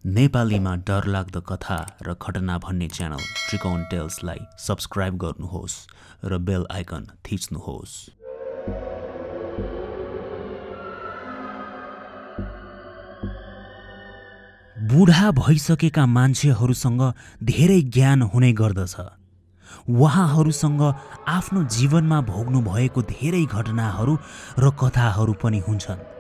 नेपालीमा डरलाग्दो कथा र घटना भन्ने च्यानल त्रिकोण टेल्सलाई सब्स्क्राइब गर्नुहोस् र बेल आइकन थिच्नुहोस्। बुढा भइसकेका मान्छेहरूसँग धेरै ज्ञान हुने गर्दछ। उहाँहरूसँग आफ्नो जीवनमा भोग्नु भएको धेरै घटनाहरू र कथाहरू पनि हुन्छन्।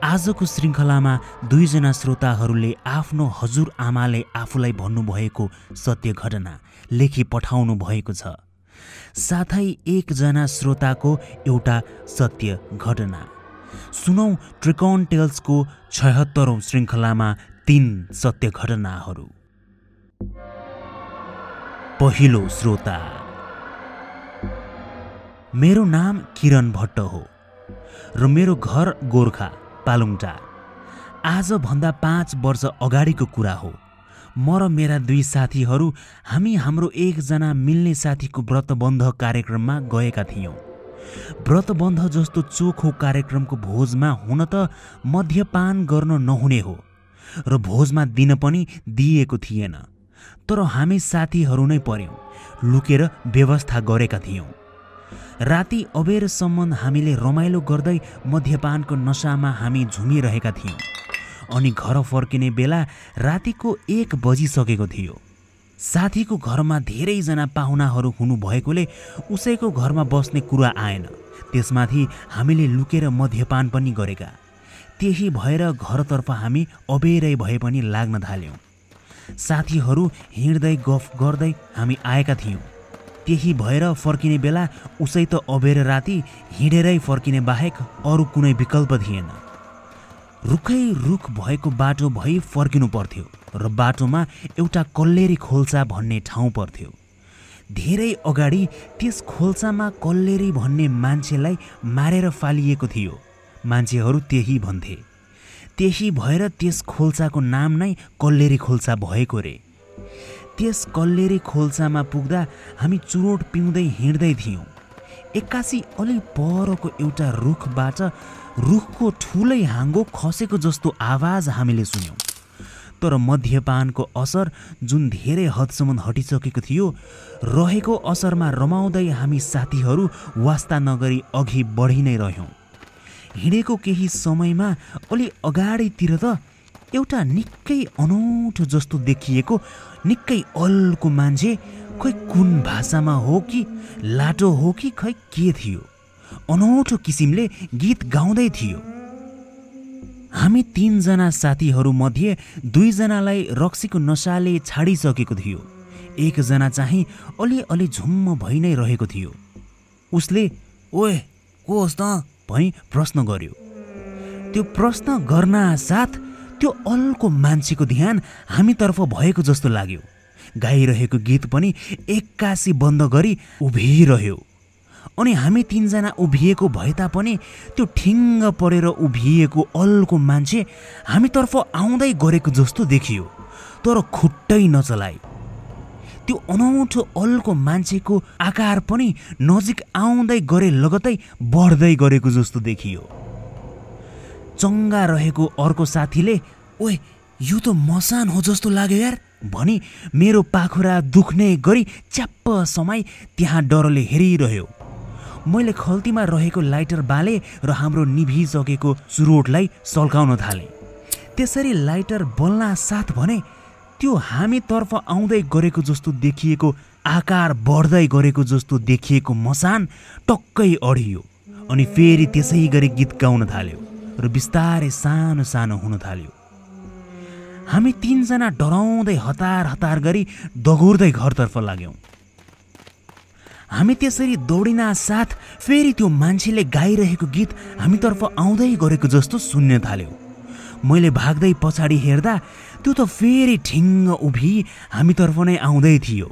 आजको श्रृङ्खलामा दुईजना श्रोताहरूले आफ्नो हजुरआमाले आफूलाई भन्नुभएको सत्य घटना लेखी पठाउनु भएको छ। साथै एकजना श्रोताको एउटा सत्य घटना। सुनौ त्रिकोण टेल्सको 76औं श्रृङ्खलामा 3 सत्य घटनाहरू। पहिलो श्रोता। मेरो नाम किरण भट्ट हो र मेरो घर गोर्खा पालुङटार। आज भन्दा 5 वर्ष अगाडिको कुरा हो। म र मेरा 2 साथीहरू हामी हाम्रो एकजना मिल्ने साथीको व्रतबन्ध कार्यक्रममा गएका थियौँ। व्रतबन्ध जस्तो चोखो कार्यक्रमको भोजमा हुन त मद्यपान गर्न नहुने हो र भोजमा दिन पनि दिइएको थिएन, तर हामी साथीहरू नै पर्यौँ, लुकेर व्यवस्था गरेका थियौँ। राति अबेरसम्म हामीले रमाइलो गर्दै मद्यपानको नशामा हामी झुमिरहेका थियौँ। अनि घर फर्किने बेला रातिको 1 बजिसकेको थियो। साथीको घरमा धेरैजना पाहुनाहरू हुनु भएकोले उसैको घरमा बस्ने कुरा आएन। त्यसमाथि हामीले लुकेर मद्यपान पनि गरेका। त्यही भएर घरतर्फ हामी अबेरै भए पनि लाग्न थाल्यौँ। साथीहरू हिँड्दै गफ गर्दै हामी आएका थियौँ। त्यही भएर फर्किने बेला उसै त अबेर राति हिँडेरै फर्किने बाहेक अरू कुनै विकल्प थिएन। रुखै रुख भएको बाटो भई फर्किनु पर्थ्यो र बाटोमा एउटा कल्लेरी खोल्सा भन्ने ठाउँ पर्थ्यो। धेरै अगाडि त्यस खोल्सामा कल्लेरी भन्ने मान्छेलाई मारेर फालिएको थियो। मान्छेहरू त्यही भन्थे। त्यही भएर त्यस खोल्साको नाम नै कल्लेरी खोल्सा भएको रे। त्यस कल्लेरी खोल्सामा पुग्दा हामी चुरोट पिउँदै हिँड्दै थियौँ। एक्कासी अलि परको एउटा रुखबाट रुखको ठुलै हाँगो खसेको जस्तो आवाज हामीले सुन्यौँ। तर मद्यपानको असर जुन धेरै हदसम्म हटिसकेको थियो, रहेको असरमा रमाउँदै हामी साथीहरू वास्ता नगरी अघि बढी नै रह्यौँ। हिँडेको केही समयमा अलि अगाडितिर त एउटा निकै अनौठो जस्तो देखिएको निकै अल्को मान्छे, खै कुन भाषामा हो कि लाटो हो कि खै के थियो, अनौठो किसिमले गीत गाउँदै थियो। हामी 3 जना साथीहरू मध्ये 2 जनालाई रक्सीको नशाले छाडिसकेको थियो। एकजना चाहिँ अलि झुम्म भइ नै रहेको थियो। उसले ओए को होस् त भई प्रश्न गर्यो। त्यो प्रश्न गर्न साथ त्यो अल्को मान्छेको ध्यान हामीतर्फ भएको जस्तो लाग्यो। गाइरहेको गीत पनि एक्कासी बन्द गरी उभिरह्यो। अनि हामी 3 जना उभिएको भए तापनि त्यो ठिङ्ग परेर उभिएको अल्को मान्छे हामीतर्फ आउँदै गरेको जस्तो देखियो, तर खुट्टै नचलाइ। त्यो अनौठो अल्को मान्छेको आकार पनि नजिक आउँदै गरे लगतै बढ्दै गरेको जस्तो देखियो। चङ्गा रहेको अर्को साथीले ओए यो त मसान हो जस्तो लाग्यो यार भनी मेरो पाखुरा दुख्ने गरी च्याप्प समाई त्यहाँ डरले हेरिरह्यो। मैले खल्तीमा रहेको लाइटर बाले र हाम्रो निभिसकेको चुरोटलाई सल्काउन थालेँ। त्यसरी लाइटर बल्न साथ भने त्यो हामीतर्फ आउँदै गरेको जस्तो देखिएको, आकार बढ्दै गरेको जस्तो देखिएको मसान टक्कै अडियो अनि फेरि त्यसै गरी गीत गाउन थाल्यो र बिस्तारै सानो सानो हुन थाल्यो। हामी 3 जना डराउँदै हतार गरी दगुर्दै घरतर्फ लाग्यौँ। हामी त्यसरी दौडिन साथ फेरि त्यो मान्छेले गाइरहेको गीत हामीतर्फ आउँदै गरेको जस्तो सुन्न थाल्यो। मैले भाग्दै पछाडि हेर्दा त्यो त फेरि ठिङ्ग उभि हामीतर्फ नै आउँदै थियो।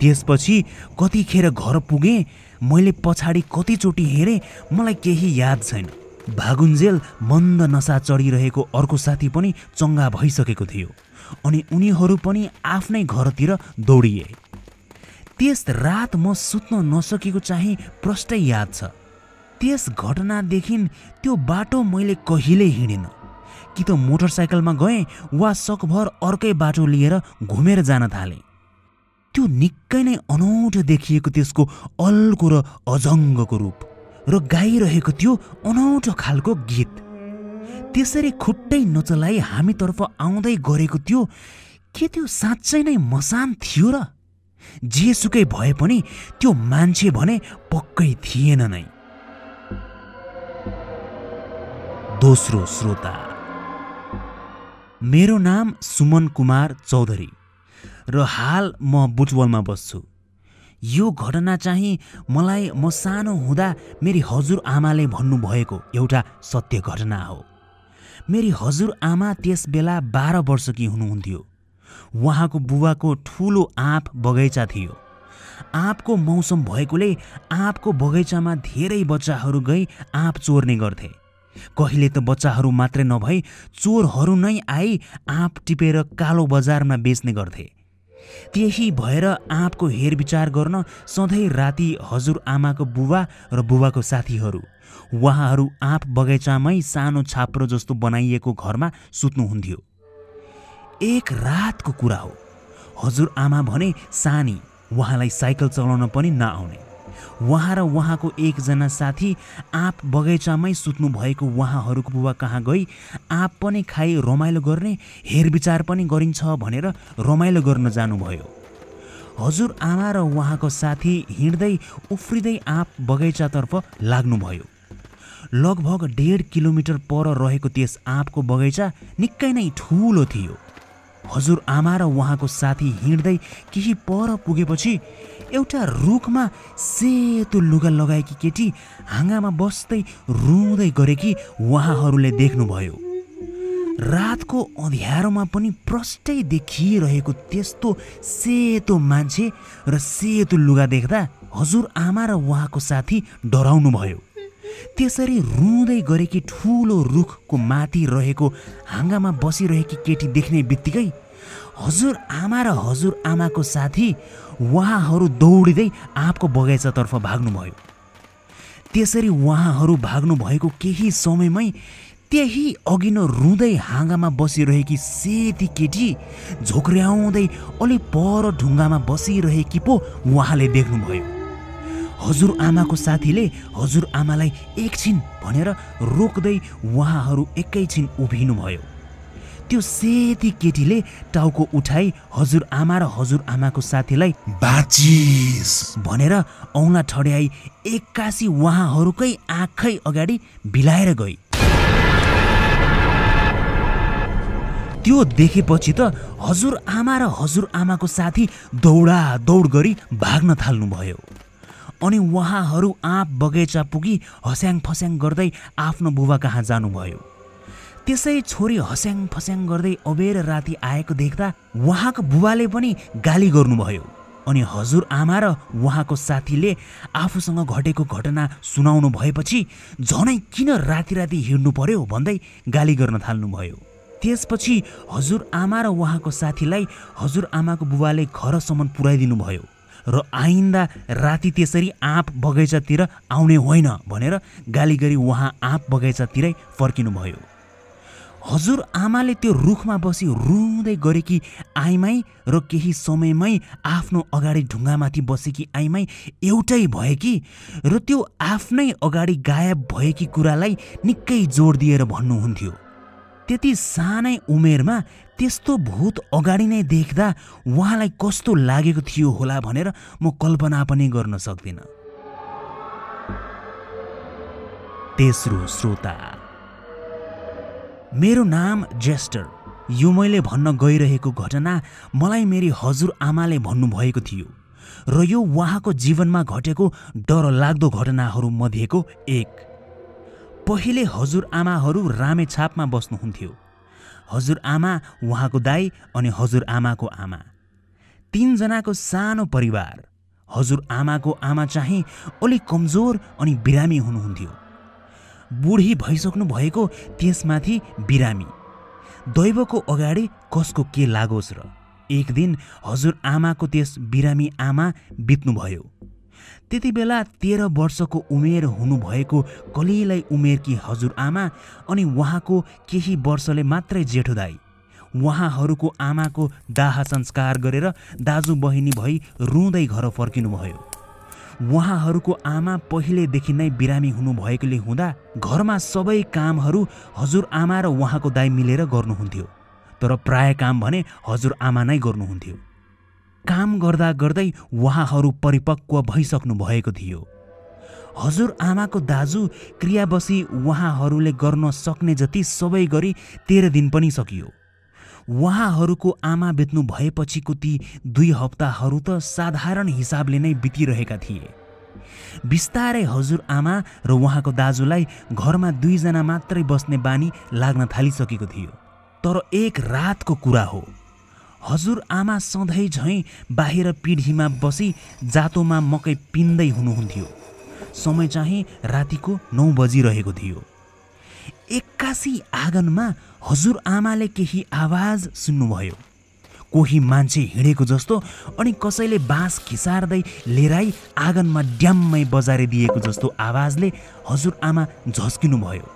त्यसपछि कतिखेर घर पुगेँ, मैले पछाडि कतिचोटि हेरेँ मलाई केही याद छैन। भागुन्जेल मन्द नसा चढिरहेको अर्को साथी पनि चङ्गा भइसकेको थियो अनि उनीहरू पनि आफ्नै घरतिर दौडिए। त्यस रात म सुत्न नसकेको चाहिँ प्रष्टै याद छ। त्यस घटनादेखि त्यो बाटो मैले कहिल्यै हिँडिन। कि त मोटरसाइकलमा गएँ वा सकभर अर्कै बाटो लिएर घुमेर जान थालेँ। त्यो निकै नै अनौठो देखिएको त्यसको अल्को र अजङ्गको रूप र गाइरहेको त्यो अनौठो खालको गीत, त्यसरी खुट्टै नचलाई हामीतर्फ आउँदै गरेको त्यो के त्यो साँच्चै नै मसान थियो र? जेसुकै भए पनि त्यो मान्छे भने पक्कै थिएन नै। दोस्रो श्रोता। मेरो नाम सुमन कुमार चौधरी र हाल म बुटवलमा बस्छु। यो घटना चाहिँ मलाई म सानो हुँदा मेरी हजुरआमाले भन्नुभएको एउटा सत्य घटना हो। मेरी हजुरआमा त्यस बेला 12 वर्षकी हुनुहुन्थ्यो। उहाँको बुबाको ठुलो आँप बगैँचा थियो। आँपको मौसम भएकोले आँपको बगैँचामा धेरै बच्चाहरू गई आँप चोर्ने गर्थे। कहिले त बच्चाहरू मात्रै नभई चोरहरू नै आई आँप टिपेर कालो बजारमा बेच्ने गर्थे। त्यही भएर आँपको हेरविचार गर्न सधैँ राति हजुरआमाको बुबा र बुबाको साथीहरू उहाँहरू आँप बगैँचामै सानो छाप्रो जस्तो बनाइएको घरमा सुत्नुहुन्थ्यो। एक रातको कुरा हो। हजुरआमा भने सानी, उहाँलाई साइकल चलाउन पनि नआउने। उहाँ र उहाँको एकजना साथी आँप बगैँचामै सुत्नु भएको उहाँहरूको बुबा कहाँ गई आँप पनि खाई रमाइलो गर्ने, हेरविचार पनि गरिन्छ भनेर रमाइलो गर्न जानुभयो। हजुरआमा र उहाँको साथी हिँड्दै उफ्रिँदै आँप बगैँचातर्फ लाग्नुभयो। लगभग 1.5 किलोमिटर पर रहेको त्यस आँपको बगैँचा निकै नै ठुलो थियो। हजुरआमा र उहाँको साथी हिँड्दै केही पर पुगेपछि एउटा रुखमा सेतो लुगा लगाएकी केटी हाँगामा बस्दै रुँदै गरेकी उहाँहरूले देख्नुभयो। रातको अँध्यारोमा पनि प्रष्टै देखिरहेको त्यस्तो सेतो मान्छे र सेतो लुगा देख्दा हजुरआमा र उहाँको साथी डराउनुभयो। त्यसरी रुँदै गरेकी ठुलो रुखको माथि रहेको हाँगामा बसिरहेकी केटी देख्ने बित्तिकै हजुरआमा र हजुरआमाको साथी उहाँहरू दौडिँदै आँपको बगैँचातर्फ भाग्नुभयो। त्यसरी उहाँहरू भाग्नु भएको केही समयमै त्यही अघिनो रुँदै हाँगामा बसिरहेकी सेती केटी झोक्र्याउँदै अलि पर ढुङ्गामा बसिरहेकी पो उहाँले देख्नुभयो। हजुरआमाको साथीले हजुरआमालाई एकछिन भनेर रोक्दै उहाँहरू एकैछिन उभिनुभयो। त्यो सेती केटीले टाउको उठाई हजुरआमा र हजुरआमाको साथीलाई बाचिस भनेर औँला ठड्याई एक्कासी उहाँहरूकै आँखै अगाडि बिलाएर गई। त्यो देखेपछि त हजुरआमा र हजुरआमाको साथी दौडादौड गरी भाग्न थाल्नुभयो। अनि उहाँहरू आँप बगैँचा पुगी हस्याङ फस्याङ गर्दै आफ्नो बुबा कहाँ जानुभयो। त्यसै छोरी हस्याङ फस्याङ गर्दै अबेर राति आएको देख्दा उहाँको बुबाले पनि गाली गर्नुभयो। अनि हजुरआमा र उहाँको साथीले आफूसँग घटेको घटना सुनाउनु भएपछि झनै किन राति राति हिँड्नु पर्यो भन्दै गाली गर्न थाल्नुभयो। त्यसपछि हजुरआमा र उहाँको साथीलाई हजुरआमाको बुबाले घरसम्म पुर्याइदिनु भयो र आइन्दा राति त्यसरी आँप बगैँचातिर आउने होइन भनेर गाली गरी उहाँ आँप बगैँचातिरै फर्किनुभयो। हजुरआमाले त्यो रुखमा बसी रुँदै गरेकी आइमाई र केही समयमै आफ्नो अगाडि ढुङ्गामाथि बसेकी आइमाई एउटै भएकी र त्यो आफ्नै अगाडि गायब भएकी कुरालाई निकै जोड दिएर भन्नुहुन्थ्यो। त्यति सानै उमेरमा त्यस्तो भूत अगाडि नै देख्दा उहाँलाई कस्तो लागेको थियो होला भनेर म कल्पना पनि गर्न सक्दिनँ। तेस्रो श्रोता। मेरो नाम जेस्टर। यो मैले भन्न गइरहेको घटना मलाई मेरी हजुरआमाले भन्नुभएको थियो र यो उहाँको जीवनमा घटेको डरलाग्दो घटनाहरू मध्येको एक। पहिले हजुरआमाहरू रामेछापमा बस्नुहुन्थ्यो। हजुरआमा, उहाँको दाइ अनि हजुरआमाको आमा, 3 जनाको सानो परिवार। हजुरआमाको आमा चाहिँ अलि कमजोर अनि बिरामी हुनुहुन्थ्यो। बुढी भइसक्नु भएको, त्यसमाथि बिरामी। दैवको अगाडि कसको के लागोस् र एक दिन हजुरआमाको त्यस बिरामी आमा बित्नुभयो। त्यति बेला 13 वर्षको उमेर हुनुभएको कलिलै उमेरकी हजुरआमा अनि उहाँको केही वर्षले मात्रै जेठो दाइ उहाँहरूको आमाको दाह संस्कार गरेर दाजु बहिनी भई रुँदै घर फर्किनुभयो। उहाँहरूको आमा पहिलेदेखि नै बिरामी हुनुभएकोले हुँदा घरमा सबै कामहरू हजुरआमा र उहाँको दाइ मिलेर गर्नुहुन्थ्यो, तर प्राय काम भने हजुरआमा नै गर्नुहुन्थ्यो। काम गर्दा गर्दै उहाँहरू परिपक्व भइसक्नु भएको थियो। हजुरआमाको दाजु क्रियाबसी उहाँहरूले गर्न सक्ने जति सबै गरी 13 दिन पनि सकियो। उहाँहरूको आमा बित्नु भएपछिको ती 2 हप्ताहरू त साधारण हिसाबले नै बितिरहेका थिए। बिस्तारै हजुरआमा र उहाँको दाजुलाई घरमा 2 जना मात्रै बस्ने बानी लाग्न थालिसकेको थियो। तर एक रातको कुरा हो, हजुरआमा सधैँ झैँ बाहिर पिँढीमा बसी जातोमा मकै पिन्दै हुनुहुन्थ्यो। समय चाहिँ रातिको 9 बजिरहेको थियो। एक्कासी आँगनमा हजुरआमाले केही आवाज सुन्नुभयो। कोही मान्छे हिँडेको जस्तो अनि कसैले बाँस खिसार्दै लिएरै आँगनमा ड्याम्मै बजारे दिएको जस्तो आवाजले हजुरआमा झस्किनुभयो।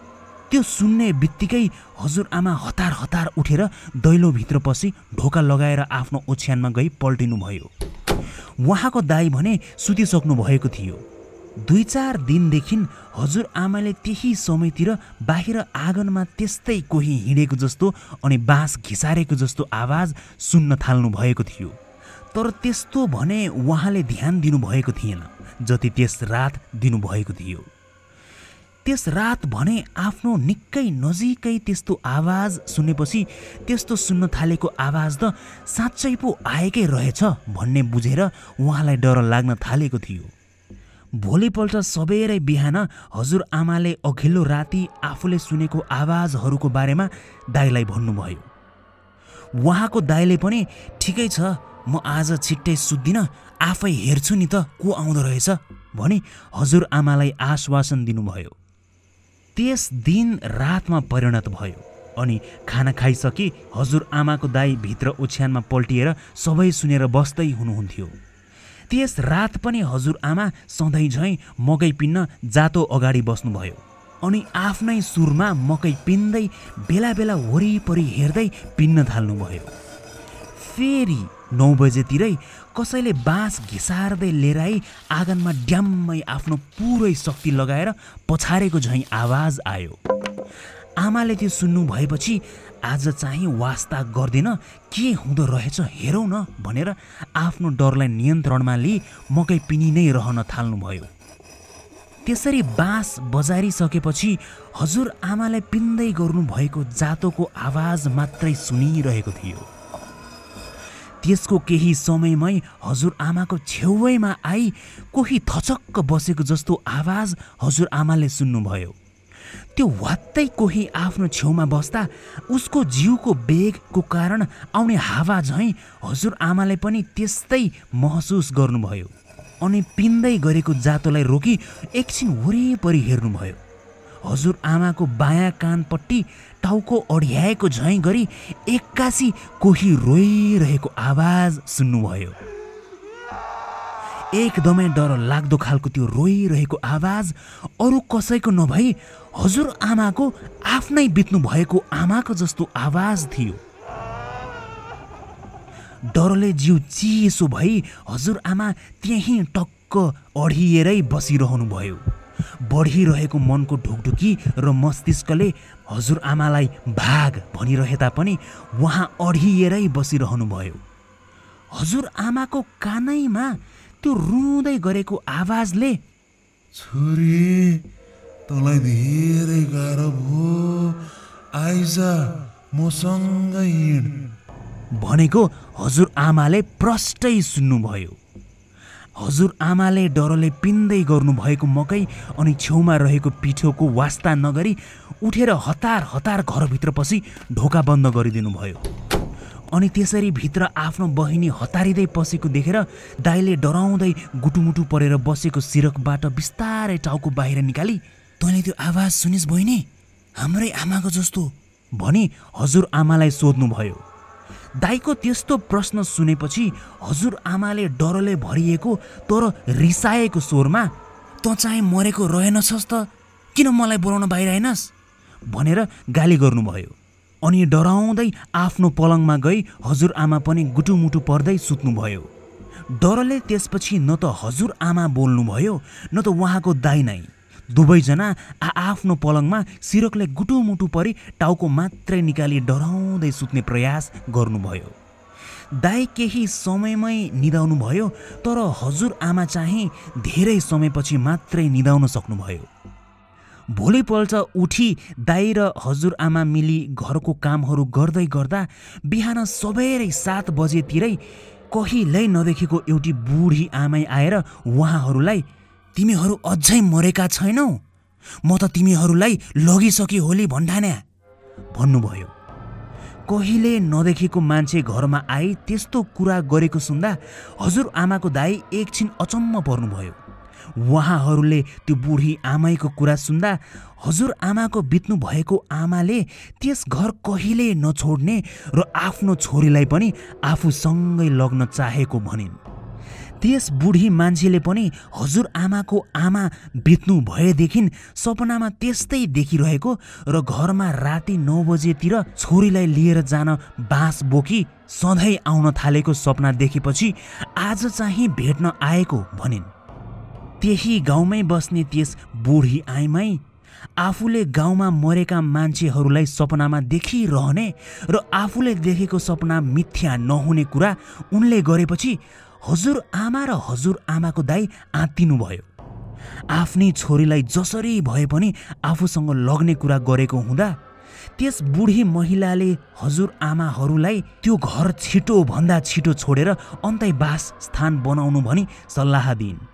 त्यो सुन्ने बित्तिकै हजुरआमा हतार हतार उठेर दैलोभित्र पसी ढोका लगाएर आफ्नो ओछ्यानमा गई पल्टिनुभयो। उहाँको दाइ भने सुतिसक्नु भएको थियो। 2-4 दिनदेखि हजुरआमाले त्यही समयतिर बाहिर आँगनमा त्यस्तै कोही हिँडेको जस्तो अनि बाँस घिसारेको जस्तो आवाज सुन्न थाल्नु भएको थियो। तर त्यस्तो भने उहाँले ध्यान दिनुभएको थिएन जति त्यस रात दिनुभएको थियो। त्यस रात भने आफ्नो निकै नजिकै त्यस्तो आवाज सुनेपछि त्यस्तो सुन्न थालेको आवाज त साँच्चै पो आएकै रहेछ भन्ने बुझेर उहाँलाई डर लाग्न थालेको थियो। भोलिपल्ट सबेरै बिहान हजुरआमाले अघिल्लो राति आफूले सुनेको आवाजहरूको बारेमा दाइलाई भन्नुभयो। उहाँको दाइले पनि ठिकै छ, म आज छिट्टै सुत्दिनँ, आफै हेर्छु नि त को आउँदो रहेछ भनी हजुरआमालाई आश्वासन दिनुभयो। त्यस दिन रातमा परिणत भयो अनि खाना खाइसकी हजुरआमाको दाइ भित्र ओछ्यानमा पल्टिएर सबै सुनेर बस्दै हुनुहुन्थ्यो। त्यस रात पनि हजुरआमा सधैँ झैँ मकै पिन्न जातो अगाडि बस्नुभयो अनि आफ्नै सुरमा मकै पिन्दै बेला बेला वरिपरि हेर्दै पिन्न थाल्नुभयो। फेरि 9 बजेतिरै कसैले बाँस घिसार्दै लिएरै आँगनमा ड्याम्मै आफ्नो पुरै शक्ति लगाएर पछारेको झैँ आवाज आयो। आमाले त्यो सुन्नु भएपछि आज चाहिँ वास्ता गर्दिन, के हुँदो रहेछ हेरौँ न भनेर आफ्नो डरलाई नियन्त्रणमा लिई मकै पिनी नै रहन थाल्नुभयो। त्यसरी बाँस बजारिसकेपछि हजुरआमाले पिन्दै गर्नुभएको जातोको आवाज मात्रै सुनिरहेको थियो। त्यसको केही समयमै हजुरआमाको छेउैमा आई कोही थचक्क बसेको जस्तो आवाज हजुरआमाले सुन्नुभयो। त्यो वात्तै कोही आफ्नो छेउमा बस्दा उसको जिउको वेगको कारण आउने हावा झैँ हजुरआमाले पनि त्यस्तै महसुस गर्नुभयो अनि पिन्दै गरेको जातोलाई रोकी एकछिन वरिपरि हेर्नुभयो। हजुरआमाको बायाँ कानपट्टि टाउको अड्याएको झैँ गरी एक्कासी कोही रोइरहेको आवाज सुन्नुभयो। एकदमै डर लाग्दो खालको त्यो रोइरहेको आवाज अरू कसैको नभई हजुरआमाको आफ्नै बित्नु भएको आमाको जस्तो आवाज थियो। डरले जिउ चिसो भई हजुरआमा त्यहीँ टक्क अडिएरै बसिरहनु भयो। बढिरहेको मनको ढुकढुकी र मस्तिष्कले हजुरआमालाई भाग भनिरहे तापनि उहाँ अडिएरै बसिरहनु भयो। हजुरआमाको कानैमा त्यो रुँदै गरेको आवाजले छोरी तँलाई धेरै गाह्रो भयो, आइज मसँग हिँड भनेको हजुरआमाले प्रष्टै सुन्नुभयो। हजुरआमाले डरले पिन्दै गर्नुभएको मकै अनि छेउमा रहेको पिठोको वास्ता नगरी उठेर हतार हतार घरभित्र पसी ढोका बन्द गरिदिनु भयो। अनि त्यसरी भित्र आफ्नो बहिनी हतारिँदै पसेको देखेर दाइले डराउँदै गुटुमुटु परेर बसेको सिरकबाट बिस्तारै टाउको बाहिर निकाली, तैँले त्यो आवाज सुनिस् बहिनी, हाम्रै आमाको जस्तो भनी हजुरआमालाई सोध्नुभयो। दाईको त्यस्तो प्रश्न सुनेपछि हजुरआमाले डरले भरिएको तर रिसाएको स्वरमा "तँ चाहिँ मरेको रहेनछस् त, किन मलाई बोलाउन बाहिर आएनस्?" भनेर गाली गर्नुभयो। अनि डराउँदै आफ्नो पलङमा गई हजुरआमा पनि गुटुमुटु पर्दै सुत्नुभयो। डरले त्यसपछि न त हजुरआमा बोल्नुभयो न त उहाँको दाई नै। दुवैजना आफ्नो पलङमा सिरकले गुटुमुटु परी टाउको मात्रै निकाली डराउँदै सुत्ने प्रयास गर्नुभयो। दाई केही समयमै निदाउनु भयो, तर हजुरआमा चाहिँ धेरै समयपछि मात्रै निदाउन सक्नुभयो। भोलिपल्ट उठी दाई र हजुरआमा मिली घरको कामहरू गर्दै गर्दा बिहान सबेरै 7 बजेतिरै कहिल्यै नदेखेको एउटी बुढी आमै आएर उहाँहरूलाई "तिमीहरू अझै मरेका छैनौ? म त तिमीहरूलाई लगिसके होली भन्ठान्या" भन्नुभयो। कहिले नदेखेको मान्छे घरमा आई त्यस्तो कुरा गरेको सुन्दा हजुरआमाको दाई एकछिन अचम्म पर्नुभयो। उहाँहरूले त्यो बुढी आमैको कुरा सुन्दा हजुरआमाको बित्नु भएको आमाले त्यस घर कहिले नछोड्ने र आफ्नो छोरीलाई पनि आफूसँगै लग्न चाहेको भनिन्। त्यस बुढी मान्छेले पनि हजुरआमाको आमा बित्नु भएदेखि सपनामा त्यस्तै देखिरहेको र घरमा राति 9 बजेतिर छोरीलाई लिएर जान बाँस बोकी सधैँ आउन थालेको सपना देखेपछि आज चाहिँ भेट्न आएको भनिन्। त्यही गाउँमै बस्ने त्यस बुढी आइमै आफूले गाउँमा मरेका मान्छेहरूलाई सपनामा देखिरहने र आफूले देखेको सपना मिथ्या नहुने कुरा उनले गरेपछि हजुरआमा र हजुरआमाको दाई आत्तिनुभयो। आफ्नी छोरीलाई जसरी भए पनि आफूसँग लग्ने कुरा गरेको हुँदा त्यस बुढी महिलाले हजुरआमाहरूलाई त्यो घर छिटो भन्दा छिटो छोडेर अन्तैवास स्थान बनाउनु भनी सल्लाह दिइन्।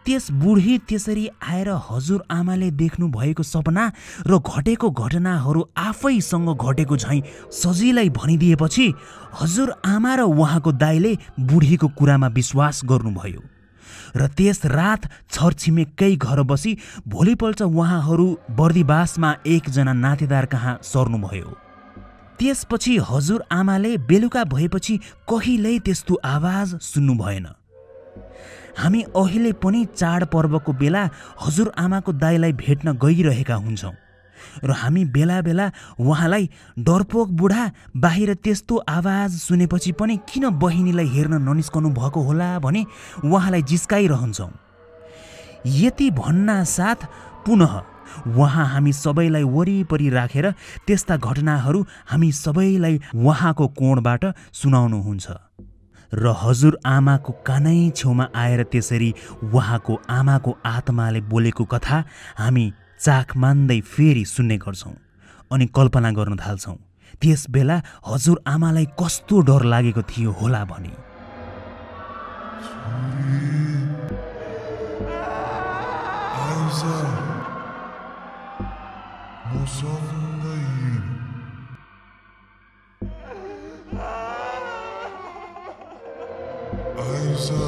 त्यस बुढी त्यसरी आएर हजुरआमाले देख्नु भएको सपना र घटेको घटनाहरू आफैसँग घटेको झैँ सजिलै भनिदिएपछि हजुरआमा र उहाँको दाइले बुढीको कुरामा विश्वास गर्नुभयो र त्यस रात छरछिमेकै घर बसी भोलिपल्ट उहाँहरू बर्दिवासमा एकजना नातेदार कहाँ सर्नुभयो। त्यसपछि हजुरआमाले बेलुका भएपछि कहिल्यै त्यस्तो आवाज सुन्नु भएन। हामी अहिले पनि चाडपर्वको बेला हजुरआमाको दाइलाई भेट्न गइरहेका हुन्छौँ र हामी बेला बेला उहाँलाई "डरपोक बुढा, बाहिर त्यस्तो आवाज सुनेपछि पनि किन बहिनीलाई हेर्न ननिस्कनु भएको होला" भनी उहाँलाई जिस्काइरहन्छौँ। यति भन्नासाथ पुनः उहाँ हामी सबैलाई वरिपरि राखेर त्यस्ता घटनाहरू हामी सबैलाई उहाँको कोणबाट सुनाउनुहुन्छ र हजुरआमाको कानै छेउमा आएर त्यसरी उहाँको आमाको आत्माले बोलेको कथा हामी चाख मान्दै फेरि सुन्ने गर्छौँ अनि कल्पना गर्न थाल्छौँ त्यस बेला हजुरआमालाई कस्तो डर लागेको थियो होला भनी। आइसा